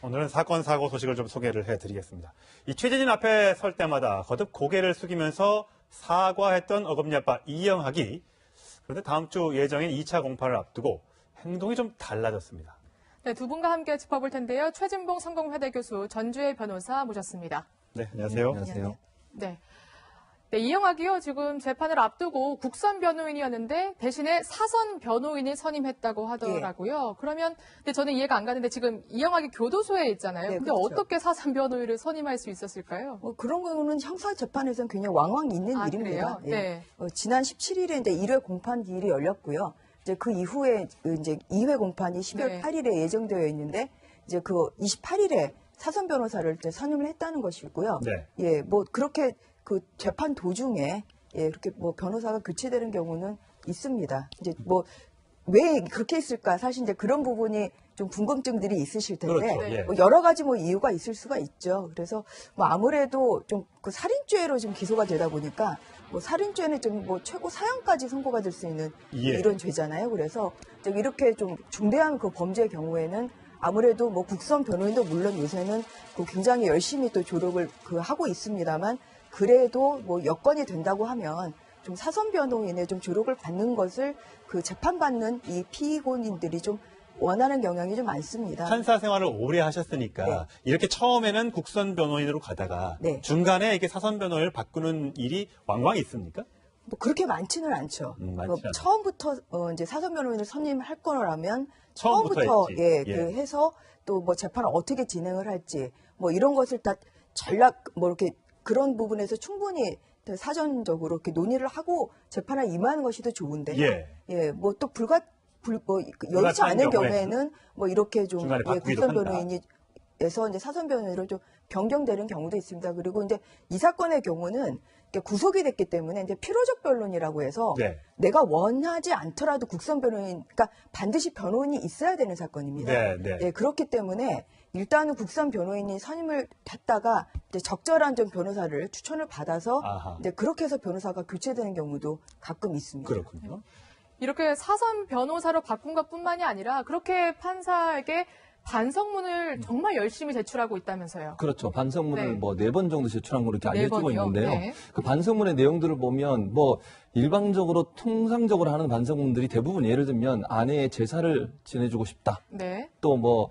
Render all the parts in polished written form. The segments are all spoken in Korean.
오늘은 사건, 사고 소식을 좀 소개를 해드리겠습니다. 이 취재진 앞에 설 때마다 거듭 고개를 숙이면서 사과했던 어금니 아빠 이영학이 그런데 다음 주 예정인 2차 공판을 앞두고 행동이 좀 달라졌습니다. 네, 두 분과 함께 짚어볼 텐데요. 최진봉 성공회대 교수, 전주의 변호사 모셨습니다. 네, 안녕하세요. 안녕하세요. 네. 네, 이영학이요. 지금 재판을 앞두고 국선 변호인이었는데 대신에 사선 변호인을 선임했다고 하더라고요. 그러면 근데 저는 이해가 안 가는데 지금 이영학이 교도소에 있잖아요. 네, 근데 그렇죠. 어떻게 사선 변호인을 선임할 수 있었을까요? 그런 경우는 형사재판에서는 굉장히 왕왕 있는 아, 일입니다. 그래요? 네. 지난 17일에 이제 1회 공판 기일이 열렸고요. 이제 그 이후에 이제 2회 공판이 12월 네. 8일에 예정되어 있는데 이제 그 28일에 사선 변호사를 이제 선임을 했다는 것이고요. 네. 예, 뭐 그렇게 그 재판 도중에 이렇게 뭐 변호사가 교체되는 경우는 있습니다. 이제 뭐 왜 그렇게 했을까? 사실 이제 그런 부분이 좀 궁금증들이 있으실 텐데 그렇죠. 네. 예. 뭐 여러 가지 뭐 이유가 있을 수가 있죠. 그래서 뭐 아무래도 좀 그 살인죄로 지금 기소가 되다 보니까 뭐 살인죄는 좀 뭐 최고 사형까지 선고가 될 수 있는 예. 이런 죄잖아요. 그래서 좀 이렇게 좀 중대한 그 범죄의 경우에는 아무래도 뭐 국선 변호인도 물론 요새는 그 굉장히 열심히 또 조력을 그 하고 있습니다만 그래도 뭐 여건이 된다고 하면 좀 사선 변호인의 좀 조력을 받는 것을 그 재판받는 이 피고인들이 좀 원하는 경향이 좀 많습니다. 판사 생활을 오래 하셨으니까 네. 이렇게 처음에는 국선 변호인으로 가다가 네. 중간에 이게 사선 변호인을 바꾸는 일이 왕왕 있습니까? 뭐 그렇게 많지는 않죠. 많지는 뭐 않죠. 처음부터 이제 사선 변호인을 선임할 거라면 처음부터 처음부터 했지. 그 예. 해서 또 뭐 재판을 어떻게 진행을 할지 뭐 이런 것을 다 전략 뭐 이렇게 그런 부분에서 충분히 사전적으로 이렇게 논의를 하고 재판에 임하는 것이 더 좋은데 예. 뭐 또 뭐 여의치 불가피한 않은 경우에는 경우에는 뭐 이렇게 좀 중간에 바꾸기도 국선 한다. 변호인에서 이제 사선 변호인으로 좀 변경되는 경우도 있습니다. 그리고 이제 이 사건의 경우는 이렇게 구속이 됐기 때문에 이제 필요적 변론이라고 해서 네. 내가 원하지 않더라도 국선 변호인, 그러니까 반드시 변호인이 있어야 되는 사건입니다. 네, 네. 예, 그렇기 때문에 일단은 국선 변호인이 선임을 받다가 이제 적절한 좀 변호사를 추천을 받아서 아하. 이제 그렇게 해서 변호사가 교체되는 경우도 가끔 있습니다. 그렇군요. 이렇게 사선 변호사로 바꾼 것뿐만이 아니라 그렇게 판사에게 반성문을 정말 열심히 제출하고 있다면서요. 그렇죠. 반성문을 네. 뭐 4번 정도 제출한 걸로 이렇게 네 알려지고 번이요? 있는데요. 네. 그 반성문의 내용들을 보면 뭐 일방적으로 통상적으로 하는 반성문들이 대부분 예를 들면 아내의 제사를 지내주고 싶다. 네. 또 뭐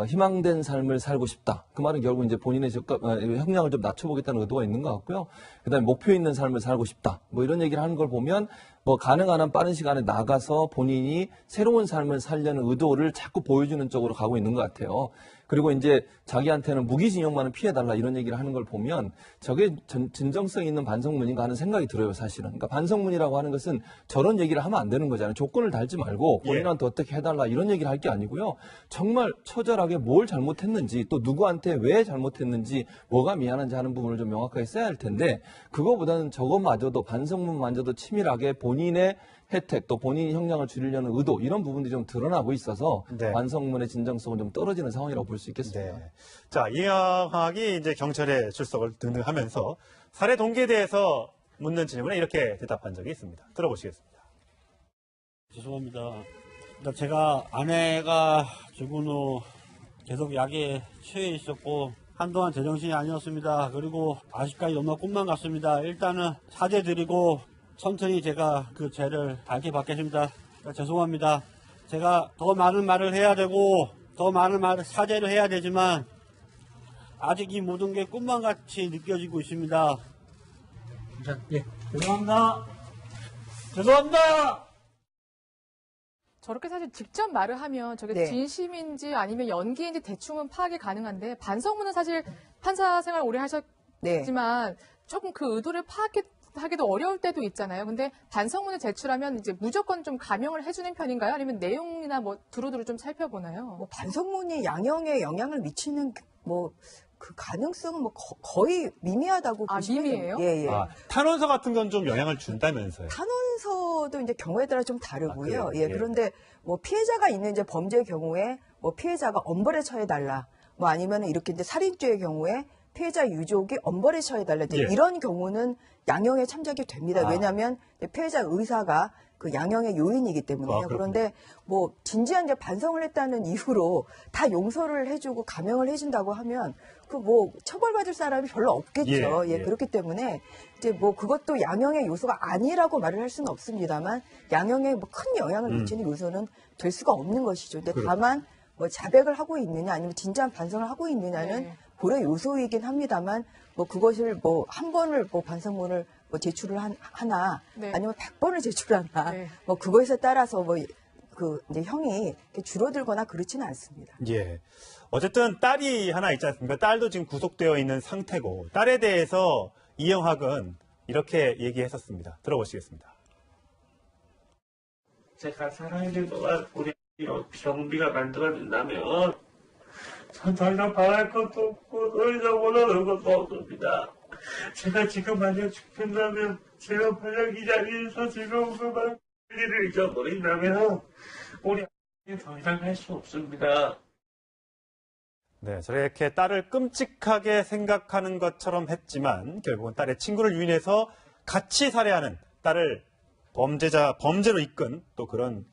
희망된 삶을 살고 싶다. 그 말은 결국 이제 본인의 형량을 좀 낮춰보겠다는 의도가 있는 것 같고요. 그다음에 목표 있는 삶을 살고 싶다. 뭐 이런 얘기를 하는 걸 보면 뭐 가능한 한 빠른 시간에 나가서 본인이 새로운 삶을 살려는 의도를 자꾸 보여주는 쪽으로 가고 있는 것 같아요. 그리고 이제 자기한테는 무기징역만은 피해달라 이런 얘기를 하는 걸 보면 저게 진정성 있는 반성문인가 하는 생각이 들어요, 사실은. 그러니까 반성문이라고 하는 것은 저런 얘기를 하면 안 되는 거잖아요. 조건을 달지 말고 본인한테 어떻게 해달라 이런 얘기를 할 게 아니고요. 정말 처절하게 뭘 잘못했는지 또 누구한테 왜 잘못했는지 뭐가 미안한지 하는 부분을 좀 명확하게 써야 할 텐데 그거보다는 저것마저도 반성문마저도 치밀하게 본인의 혜택 또 본인이 형량을 줄이려는 의도 이런 부분들이 좀 드러나고 있어서 네. 반성문의 진정성은 좀 떨어지는 상황이라고 볼 수 있겠습니다. 네. 자, 이영학이 이제 경찰에 출석을 등등 하면서 살해 동기에 대해서 묻는 질문에 이렇게 대답한 적이 있습니다. 들어보시겠습니다. 죄송합니다. 제가 아내가 죽은 후 계속 약에 취해 있었고 한동안 제정신이 아니었습니다. 그리고 아직까지 너무 꿈만 같습니다. 일단은 사죄드리고 천천히 제가 그 죄를 밝혀받겠습니다. 죄송합니다. 제가 더 많은 말을 해야 되고 더 많은 사죄를 해야 되지만 아직 이 모든 게 꿈만 같이 느껴지고 있습니다. 예, 죄송합니다. 죄송합니다. 저렇게 사실 직접 말을 하면 저게 네. 진심인지 아니면 연기인지 대충은 파악이 가능한데 반성문은 사실 판사 생활 오래 네. 하셨지만 조금 그 의도를 파악하기도 어려울 때도 있잖아요. 근데 반성문을 제출하면 이제 무조건 좀 감형을 해주는 편인가요? 아니면 내용이나 뭐 두루두루 좀 살펴보나요? 뭐 반성문이 양형에 영향을 미치는 뭐 그 가능성은 뭐 거의 미미하다고 아, 보시면 미미해요? 예, 예. 아, 탄원서 같은 건 좀 영향을 준다면서요. 탄원서도 이제 경우에 따라 좀 다르고요. 아, 그래요? 예, 예. 그런데 뭐 피해자가 있는 이제 범죄의 경우에 뭐 피해자가 엄벌에 처해달라. 뭐 아니면 이렇게 이제 살인죄의 경우에 피해자 유족이 엄벌에 처해달라. 이제 예. 이런 경우는 양형에 참작이 됩니다. 아. 왜냐하면 피해자 의사가 그 양형의 요인이기 때문에요. 그렇군요. 그런데 뭐 진지한 이제 반성을 했다는 이유로 다 용서를 해주고 감형을 해준다고 하면 그 뭐 처벌받을 사람이 별로 없겠죠. 예, 그렇기 때문에 이제 뭐 그것도 양형의 요소가 아니라고 말을 할 수는 없습니다만 양형에 뭐 큰 영향을 미치는 요소는 될 수가 없는 것이죠. 근데 다만 뭐 자백을 하고 있느냐 아니면 진지한 반성을 하고 있느냐는 네. 고려 요소이긴 합니다만 뭐 그것을 뭐 한 번을 뭐 반성문을 뭐 제출을 하나 네. 아니면 100번을 제출하나 네. 뭐 그것에 따라서 뭐 그 이제 형이 이렇게 줄어들거나 그렇지는 않습니다. 예. 어쨌든 딸이 하나 있지 않습니까? 딸도 지금 구속되어 있는 상태고 딸에 대해서 이영학은 이렇게 얘기했었습니다. 들어보시겠습니다. 제가 살아있는 동안 우리 경비가 만들어진다면 전 더 이상 바랄 것도 없고 더 이상 원하는 것도 없습니다. 제가 지금 만약 죽는다면 제가 만약 이 자리에서 즐거운 그만 일을 잊어버린다면 우리 더 이상 할 수 없습니다. 네, 저렇게 딸을 끔찍하게 생각하는 것처럼 했지만 결국은 딸의 친구를 유인해서 같이 살해하는 딸을 범죄로 이끈 또 그런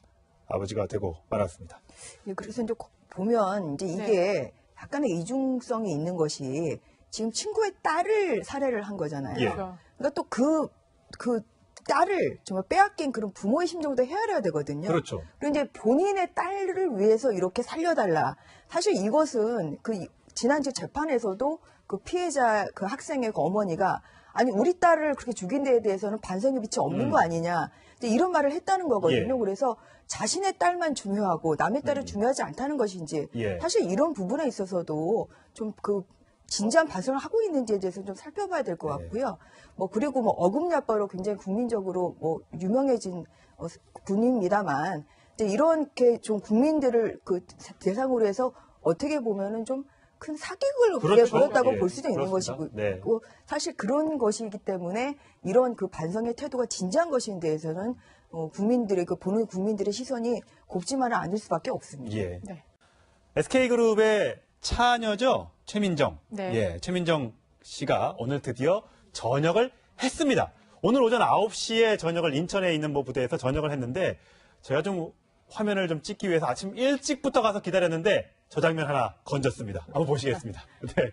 아버지가 되고 말았습니다. 예, 그래서 이제 보면 이제 이게 약간의 이중성이 있는 것이 지금 친구의 딸을 살해를 한 거잖아요. 예. 그렇죠. 그러니까 또 그 딸을 정말 빼앗긴 그런 부모의 심정도 헤아려야 되거든요. 그렇죠. 그리고 이제 본인의 딸을 위해서 이렇게 살려달라. 사실 이것은 그 지난주 재판에서도 그 피해자 그 학생의 그 어머니가 아니 우리 딸을 그렇게 죽인 데에 대해서는 반성의 빛이 없는 거 아니냐. 이제 이런 말을 했다는 거거든요. 예. 그래서 자신의 딸만 중요하고 남의 딸은 중요하지 않다는 것인지 예. 사실 이런 부분에 있어서도 좀 그 진지한 반성을 하고 있는지에 대해서 좀 살펴봐야 될 것 네. 같고요. 뭐 그리고 뭐 어금니아빠로 굉장히 국민적으로 뭐 유명해진 분입니다만 이제 이렇게 좀 국민들을 그 대상으로 해서 어떻게 보면은 좀 큰 사기극을 그렇죠. 벌였다고 예, 볼 수도 있는 그렇습니다. 것이고 네. 사실 그런 것이기 때문에 이런 그 반성의 태도가 진지한 것인 데에서는 국민들의 그 보는 국민들의 시선이 곱지만은 않을 수밖에 없습니다. 예. 네. SK그룹의 차녀죠? 최민정. 네. 예, 최민정 씨가 오늘 드디어 전역을 했습니다. 오늘 오전 9시에 전역을 인천에 있는 뭐 부대에서 전역을 했는데 제가 좀 화면을 좀 찍기 위해서 아침 일찍부터 가서 기다렸는데 저 장면 하나 건졌습니다. 한번 보시겠습니다. 네.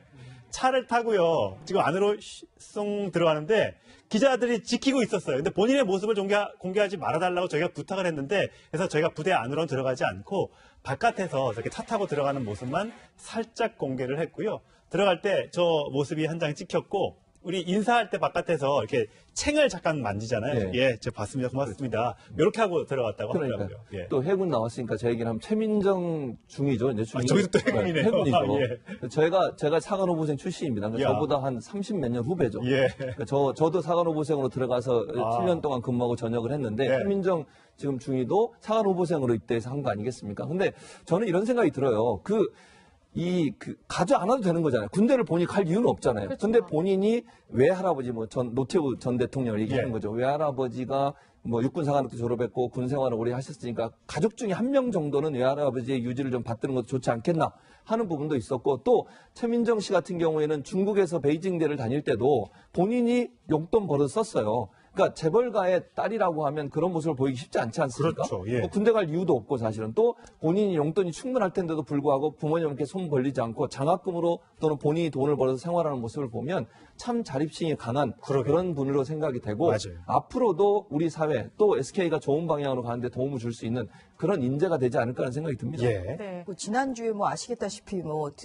차를 타고요. 지금 안으로 쏙 들어가는데 기자들이 지키고 있었어요. 근데 본인의 모습을 공개하지 말아달라고 저희가 부탁을 했는데 그래서 저희가 부대 안으로는 들어가지 않고 바깥에서 저렇게 차 타고 들어가는 모습만 살짝 공개를 했고요. 들어갈 때 저 모습이 한 장 찍혔고 우리 인사할 때 바깥에서 이렇게 챙을 잠깐 만지잖아요. 예, 제가 봤습니다. 고맙습니다. 이렇게 하고 들어갔다고 그러니까 하더라고요. 예. 또 해군 나왔으니까 제 얘기를 하면 최민정 중이죠. 이제 중이. 저기도 또 해군이네요. 해군이죠. 아, 제가 사관후보생 출신입니다. 그러니까 야. 저보다 한 30몇 년 후배죠. 예. 그러니까 저도 사관후보생으로 들어가서 7년 동안 근무하고 전역을 했는데 네. 최민정 지금 중위도 사관후보생으로 입대해서 한 거 아니겠습니까? 근데 저는 이런 생각이 들어요. 가져 않아도 되는 거잖아요. 군대를 본인이 갈 이유는 없잖아요. 그렇죠. 근데 본인이 외할아버지, 노태우 전 대통령을 얘기하는 예. 거죠. 외할아버지가 뭐 육군사관학교 졸업했고 군 생활을 오래 하셨으니까 가족 중에 한 명 정도는 외할아버지의 유지를 좀 받드는 것도 좋지 않겠나 하는 부분도 있었고 또 최민정 씨 같은 경우에는 중국에서 베이징대를 다닐 때도 본인이 용돈 벌어 썼어요. 그러니까 재벌가의 딸이라고 하면 그런 모습을 보이기 쉽지 않지 않습니까? 그렇죠. 예. 뭐 군대 갈 이유도 없고 사실은 또 본인이 용돈이 충분할 텐데도 불구하고 부모님께 손 벌리지 않고 장학금으로 또는 본인이 돈을 벌어서 생활하는 모습을 보면 참 자립심이 강한 그러게요. 그런 분으로 생각이 되고 맞아요. 앞으로도 우리 사회 또 SK가 좋은 방향으로 가는데 도움을 줄 수 있는 그런 인재가 되지 않을까 하는 생각이 듭니다. 예. 네. 지난주에 뭐 아시겠다시피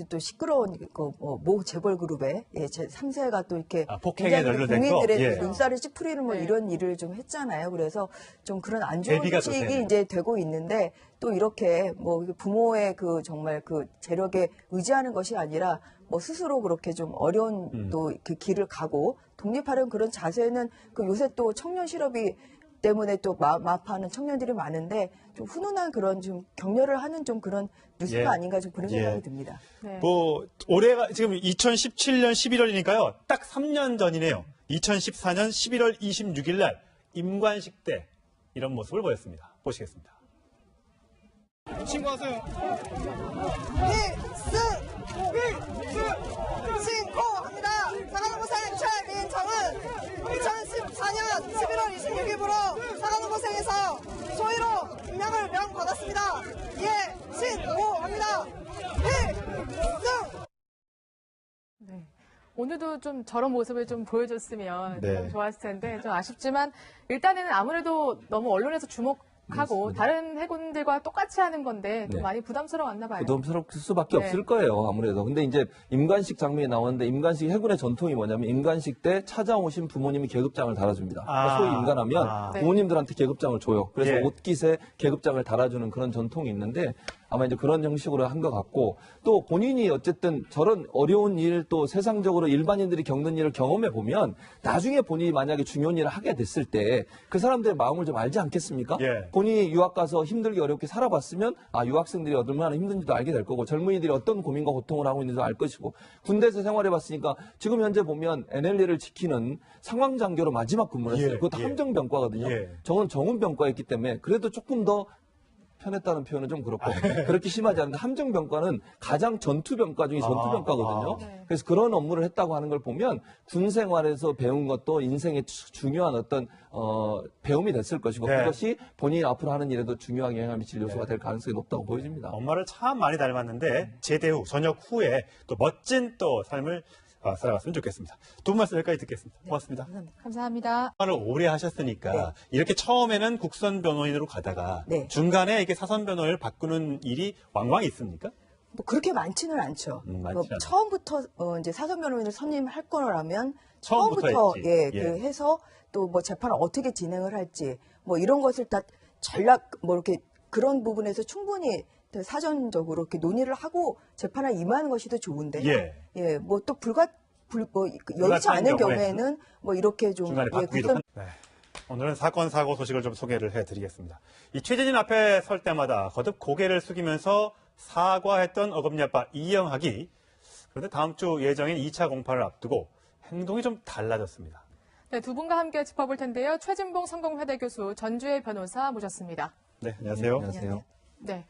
또 시끄러운 모 재벌 그룹의 제 3세가 또 이렇게 폭행에 굉장히 연루된 거? 국민들의 예. 눈살을 찌푸리는 뭐 네. 이런 일을 좀 했잖아요. 그래서 좀 그런 안 좋은 대비가 소식이 되네. 이제 되고 있는데 또 이렇게 뭐 부모의 그 정말 그 재력에 의지하는 것이 아니라 뭐 스스로 그렇게 좀 어려운 또 그 길을 가고 독립하려는 그런 자세는 그 요새 또 청년 실업이 때문에 또 마파하는 청년들이 많은데 좀 훈훈한 그런 좀 격려를 하는 좀 그런 뉴스가 예. 아닌가 좀 그런 생각이 예. 듭니다. 네. 뭐 올해가 지금 2017년 11월이니까요. 딱 3년 전이네요. 2014년 11월 26일 날 임관식 때 이런 모습을 보였습니다. 보시겠습니다. 신고하세요. 신고합니다. 사관후보생 최민정은 2014년 11월 26일부로 사관후보생에서 오늘도 좀 저런 모습을 좀 보여줬으면 네. 좀 좋았을 텐데 좀 아쉽지만 일단은 아무래도 너무 언론에서 주목하고 다른 해군들과 똑같이 하는 건데 좀 네. 많이 부담스러웠나 봐요. 부담스러울 수밖에 네. 없을 거예요, 아무래도. 근데 이제 임관식 장면이 나오는데 임관식 해군의 전통이 뭐냐면 임관식 때 찾아오신 부모님이 계급장을 달아줍니다. 그러니까 아. 소위 임관하면 아. 네. 부모님들한테 계급장을 줘요. 그래서 예. 옷깃에 계급장을 달아주는 그런 전통이 있는데 아마 이제 그런 형식으로 한 것 같고 또 본인이 어쨌든 저런 어려운 일 또 세상적으로 일반인들이 겪는 일을 경험해 보면 나중에 본인이 만약에 중요한 일을 하게 됐을 때 그 사람들의 마음을 좀 알지 않겠습니까? 예. 본인이 유학 가서 힘들게 어렵게 살아봤으면 아 유학생들이 얼마나 힘든지도 알게 될 거고 젊은이들이 어떤 고민과 고통을 하고 있는지도 알 것이고 군대에서 생활해봤으니까 지금 현재 보면 NLL을 지키는 상황장교로 마지막 근무를 했어요. 예, 그것도 예. 함정병과거든요. 예. 저는 정훈병과였기 때문에 그래도 조금 더 편했다는 표현은 좀 그렇고 그렇게 심하지 않은데 함정병과는 가장 전투병과 중에 전투병과거든요. 네. 그래서 그런 업무를 했다고 하는 걸 보면 군 생활에서 배운 것도 인생의 중요한 어떤 배움이 됐을 것이고 네. 그것이 본인이 앞으로 하는 일에도 중요한 영향을 미칠 요소가 네. 될 가능성이 높다고 보여집니다. 엄마를 참 많이 닮았는데 제대 후 전역 후에 또 멋진 또 삶을 살아갔으면 좋겠습니다. 두 분 말씀 여기까지 듣겠습니다. 고맙습니다. 감사합니다. 생활을 오래 하셨으니까 네. 이렇게 처음에는 국선 변호인으로 가다가 네. 중간에 이렇게 사선 변호인을 바꾸는 일이 왕왕 있습니까? 뭐 그렇게 많지는 않죠. 많지 뭐 않아요. 처음부터 이제 사전 변호인을 선임할 거라면 처음부터 했지. 예, 예. 그 해서 또 뭐 재판을 어떻게 진행을 할지 뭐 이런 것을 다 전략 뭐 이렇게 그런 부분에서 충분히 사전적으로 이렇게 논의를 하고 재판에 임하는 것이 더 좋은데 예. 뭐 또 뭐 여의치 불가피한 않은 경우에는 경우에는 뭐 이렇게 좀 중간에 바꾸기도 국선 네. 오늘은 사건 사고 소식을 좀 소개를 해드리겠습니다. 이 최재진 앞에 설 때마다 거듭 고개를 숙이면서 사과했던 어금니 아빠 이영학이 그런데 다음 주 예정인 2차 공판을 앞두고 행동이 좀 달라졌습니다. 네, 두 분과 함께 짚어볼 텐데요. 최진봉 성공회대 교수, 전주의 변호사 모셨습니다. 네, 안녕하세요. 안녕하세요. 네.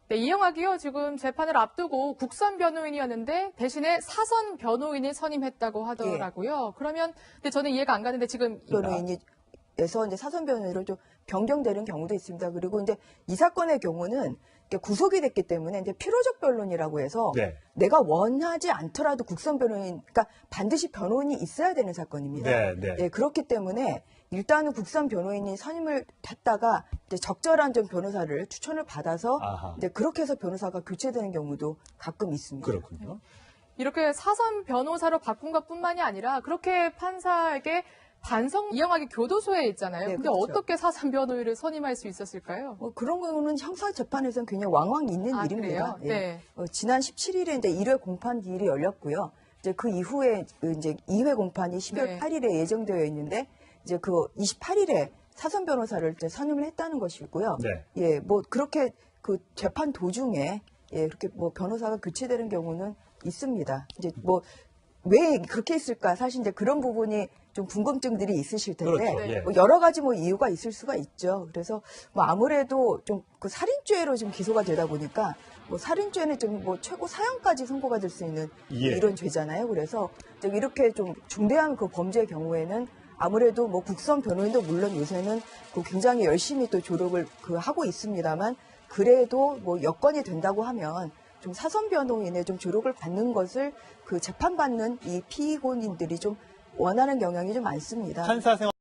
네, 이영학이요. 지금 재판을 앞두고 국선 변호인이었는데 대신에 사선 변호인을 선임했다고 하더라고요. 그러면 근데 저는 이해가 안 가는데 지금 변호인에서 이제 사선 변호인으로 좀 변경되는 경우도 있습니다. 그리고 이제 이 사건의 경우는 이렇게 구속이 됐기 때문에 이제 필요적 변론이라고 해서 네. 내가 원하지 않더라도 국선 변호인, 그러니까 반드시 변호인이 있어야 되는 사건입니다. 네. 그렇기 때문에 일단은 국선 변호인이 선임을 했다가 이제 적절한 좀 변호사를 추천을 받아서 아하. 이제 그렇게 해서 변호사가 교체되는 경우도 가끔 있습니다. 그렇군요. 이렇게 사선 변호사로 바꾼 것뿐만이 아니라 그렇게 판사에게 반성 이영학이 교도소에 있잖아요. 네, 근데 그렇죠. 어떻게 사선 변호인을 선임할 수 있었을까요? 뭐 그런 경우는 형사 재판에서는 굉장히 왕왕 있는 아, 일입니다. 그래요? 네. 지난 17일에 이제 1회 공판 기일이 열렸고요. 이제 그 이후에 이제 2회 공판이 12월 네. 8일에 예정되어 있는데 이제 그 28일에 사선 변호사를 이제 선임을 했다는 것이고요. 네. 예, 뭐 그렇게 그 재판 도중에 그렇게 뭐 변호사가 교체되는 경우는 있습니다. 이제 뭐 왜 그렇게 했을까? 사실 이제 그런 부분이 좀 궁금증들이 있으실 텐데 그렇죠. 예. 뭐 여러 가지 뭐 이유가 있을 수가 있죠. 그래서 뭐 아무래도 좀 그 살인죄로 지금 기소가 되다 보니까 뭐 살인죄는 좀 뭐 최고 사형까지 선고가 될 수 있는 예. 이런 죄잖아요. 그래서 이렇게 좀 중대한 그 범죄의 경우에는 아무래도 뭐 국선 변호인도 물론 요새는 그 굉장히 열심히 또 조력을 하고 있습니다만 그래도 뭐 여건이 된다고 하면 좀 사선 변호인의 좀 조력을 받는 것을 그 재판받는 이 피고인들이 좀 원하는 경향이 좀 많습니다. 판사 생활